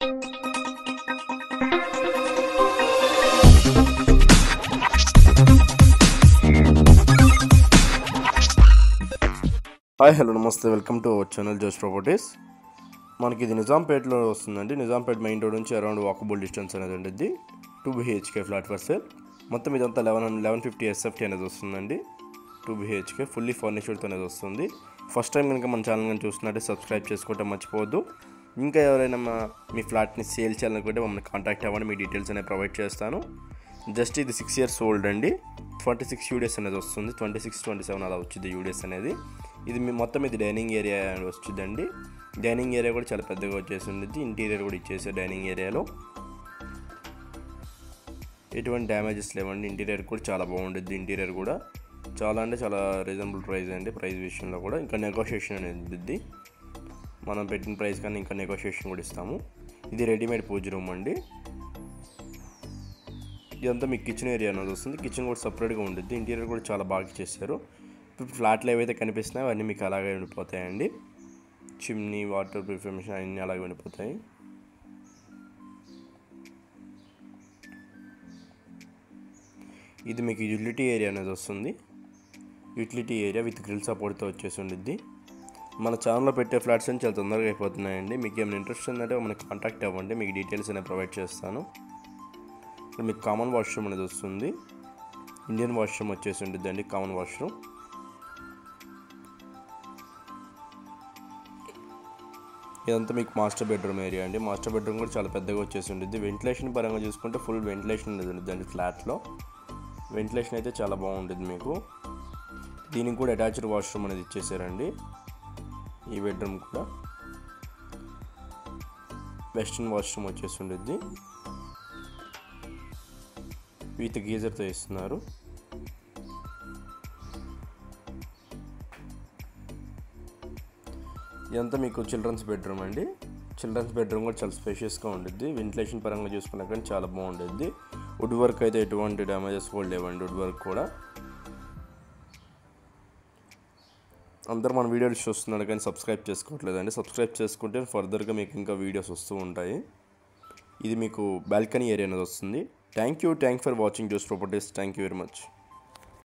Hi hello నమస్తే, welcome to our channel జోష్ properties. మనకి ఇది నిజాంపేటలో వస్తుందండి. నిజాంపేట మెయిన్ రోడ్ నుంచి అరౌండ్ వాకబుల్ డిస్టెన్స్ అనేది ఉంటుంది. 2 BHK ఫ్లాట్ ఫర్ సేల్. మొత్తం ఇదంతా 1150 SFT అనేది వస్తుందండి. 2 BHK ఫుల్లీ ఫర్నిచర్తో అనేది వస్తుంది. ఫస్ట్ టైం కనుక మన ఛానల్ కానీ చూస్తున్నట్టే సబ్స్క్రైబ్ చేసుకోవటం మర్చిపోవద్దు. ఇంకా ఎవరైనా మీ ఫ్లాట్ని సేల్ చేయాలనుకుంటే మమ్మల్ని కాంటాక్ట్ అవ్వండి, మీ డీటెయిల్స్ అనేవి ప్రొవైడ్ చేస్తాను. జస్ట్ ఇది 6 years ఓల్డ్ అండి. 26 UDS అనేది వస్తుంది. 26-27 అలా వచ్చింది UDS అనేది. ఇది మొత్తం ఇది డైనింగ్ ఏరియా వచ్చిందండి. డైనింగ్ ఏరియా కూడా చాలా పెద్దగా వచ్చేసి ఉంటుంది. ఇంటీరియర్ కూడా ఇచ్చేసారు. డైనింగ్ ఏరియాలో ఎటువంటి డ్యామేజెస్ లేవండి. ఇంటీరియర్ కూడా చాలా బాగుంటుంది. ఇంటీరియర్ కూడా చాలా అంటే చాలా రీజనబుల్ ప్రైస్ అండి. ప్రైస్ విషయంలో కూడా ఇంకా నెగోషియేషన్ అనేది ఉంటుంది. మనం పెట్టిన ప్రైస్ కానీ ఇంకా నెగోషియేషన్ కూడా ఇస్తాము. ఇది రెడీమేడ్ పూజ రూమ్ అండి. ఇదంతా మీకు కిచెన్ ఏరియా అనేది వస్తుంది. కిచెన్ కూడా సపరేట్గా ఉంటుంది. ఇంటీరియర్ కూడా చాలా బాగా చేశారు. ఫ్లాట్లో ఏవైతే కనిపిస్తున్నాయో అవన్నీ మీకు అలాగే ఉండిపోతాయండి. చిమ్నీ, వాటర్ ప్యూరిఫికేషన్ అన్నీ అలాగే ఉండిపోతాయి. ఇది మీకు యూటిలిటీ ఏరియా అనేది వస్తుంది. యూటిలిటీ ఏరియా విత్ గ్రిల్ సపోర్ట్తో వచ్చేసి ఉండిద్ది. మన ఛానల్లో పెట్టే ఫ్లాట్స్ అని చాలా తొందరగా అయిపోతున్నాయండి. మీకు ఏమైనా ఇంట్రెస్ట్ ఉందంటే మనకి కాంటాక్ట్ అవ్వండి, మీకు డీటెయిల్స్ అనేవి ప్రొవైడ్ చేస్తాను. ఇక్కడ మీకు కామన్ వాష్రూమ్ అనేది వస్తుంది. ఇండియన్ వాష్రూమ్ వచ్చేసి ఉంటుంది అండి. కామన్ వాష్రూమ్ ఇదంతా మీకు మాస్టర్ బెడ్రూమ్ ఏరియా అండి. మాస్టర్ బెడ్రూమ్ కూడా చాలా పెద్దగా వచ్చేసి ఉంటుంది. వెంటిలేషన్ పరంగా చూసుకుంటే ఫుల్ వెంటిలేషన్ అనేది ఉంటుంది ఫ్లాట్లో. వెంటిలేషన్ అయితే చాలా బాగుంటుంది మీకు. దీనికి కూడా అటాచ్డ్ వాష్రూమ్ అనేది ఇచ్చేసారండి. ఈ బెడ్రూమ్ కూడా వెస్ట్రన్ వాష్రూమ్ వచ్చేసి ఉంటుంది. విత్ గీజర్తో ఇస్తున్నారు. ఇదంతా మీకు చిల్డ్రన్స్ బెడ్రూమ్ అండి. చిల్డ్రన్స్ బెడ్రూమ్ కూడా చాలా స్పేషియస్గా ఉంటుంది. వెంటిలేషన్ పరంగా చూసుకున్నా కానీ చాలా బాగుంటుంది. వుడ్ వర్క్ అయితే ఎటువంటి డ్యామేజెస్ కూడా లేవండి. వుడ్ వర్క్ కూడా అందరూ మన వీడియోస్ చూస్తున్నారు కానీ సబ్స్క్రైబ్ చేసుకోవట్లేదండి. సబ్స్క్రైబ్ చేసుకుంటే ఫర్దర్గా మీకు ఇంకా వీడియోస్ వస్తూ ఉంటాయి. ఇది మీకు బాల్కనీ ఏరియా అనేది వస్తుంది. థ్యాంక్ యూ ఫర్ వాచింగ్ జోష్ properties. Thank you very much.